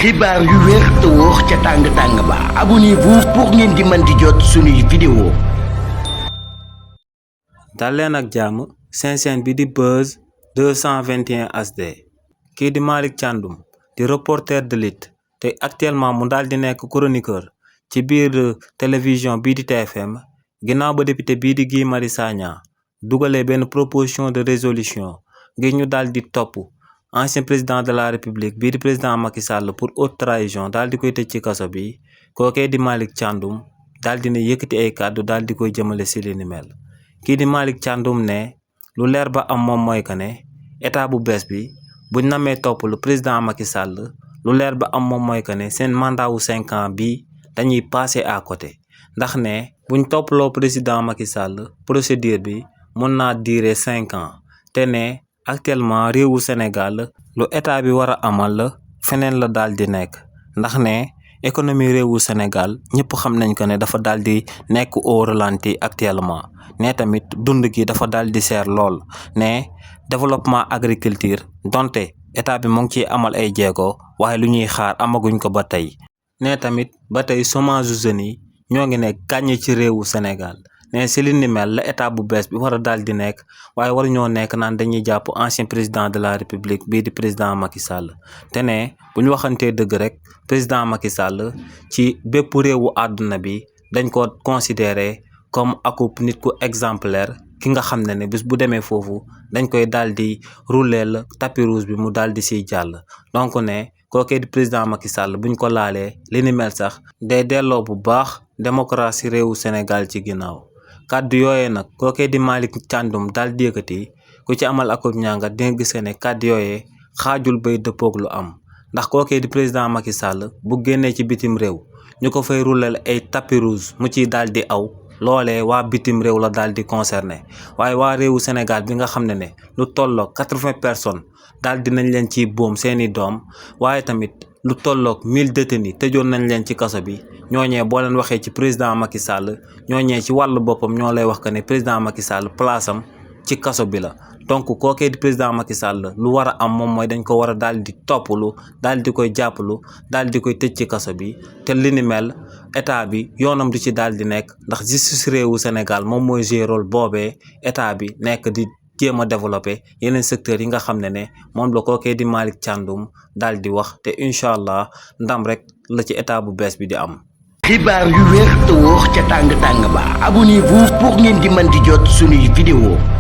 xibaar yu wér te wóor ca tàng ba abonnez-vous pour ngeen di mën di jot suñuy vidéo. dal leen ak jàmm seen chaîne bi di Buzz 221 HD kii di Malick Thiandoum di reporter de lutte te actuellement mu daal di nekk chroniqueur ci biir télévision bii di TFM ginnaaw ba député bii di Guy Marius Sagna dugalee benn proposition de résolution ngir ñu daal di topp ancien président de la république bii di président Macky Sall pour haute trahison daal di koy tëj ci kaso bi kookee di Malick Thiandoum daal di ne yëkkati ay kàddu daal di koy jëmale si li ni mel. kii di Malick Thiandoum ne lu leer ba am moom mooy que ne état bu bees bi buñ namee topp lu président Macky Sall lu leer ba am moom mooy que ne seen mandat wu 5 ans bi dañuy passer à côté ndax ne buñ topploo président Macky Sall procédure bi mën naa durer 5 ans te ne actuellement réewu Sénégal lu état bi war a amal la feneen la daal di nekk ndax ne économie réewu Sénégal ñëpp xam nañ ko ne dafa daal di nekk au ralenti actuellement ne tamit dund gi dafa daal di seer lool ne développement agriculture donte état bi mu ngi ciy amal ay jéego waaye lu ñuy xaar amaguñ ko ba tey ne tamit ba tey chômage jeunes yi ñoo ngi ne gàññ ci réewu Sénégal ne si li ni mel la état bu bees bi war a daal di nekk waaye war ñoo nekk naan dañuy jàpp ancien président de la république bii di président Macky Sall te ne bu ñu waxantee dëgg rek président Macky Sall ci bépp réewu àdduna bi dañ ko considéré comme akub nit ku exemplaire ki nga xam ne bis bu demee foofu dañ koy daal di rouleel tapis rouge bi mu daal di siy jàll donc ne kookee di président Macky Sall buñ ko laalee li ni mel sax day delloo bu baax démocratie réewu Sénégal ci ginnaaw kàddu yooyee nag kookee di Malick Thiandoum daal di yëkkati ku ci amal akub ñàngat di nga gis ne kàddu yooyee xaajul bay dëppoog lu am ndax kookee di président Macky Sall bu génnee ci bitim réew ñu ko fay rouleel ay tapis rouge mu ciy daal di aw loolee waa bitim réew la daal di concerné waaye waa réewu Sénégal bi nga xam ne lu tolloo 80 personnes daal di nañ leen ci boom seeni doom waaye tamit lu tolloog 1000 détenus tëjoon nañ leen ci kaso bi ñooñee boo leen waxee ci président Macky Sall ñooñee ci wàllu boppam ñoo lay wax que ne président Macky Sall place am ci kaso bi la donc kookee di président Macky Sall lu war a am moom mooy dañ ko war a daal di toppalu daal di koy jàppalu daal di koy tëj ci kaso bi te li ni mel état bi yoonam du ci daal di nekk ndax justice réewu Sénégal moom mooy jouer rôle boobee état bi nekk di jéem a développé yeneen secteurs yi nga xam ne moom la kookee di Malick Thiandoum daal di wax te incha allah ndam rek la ci état bu bees bi di am. xibaar yu wér te wóor ca tàng ba abonnez-vous pour ngeen di mën di jot suñuy vidéo.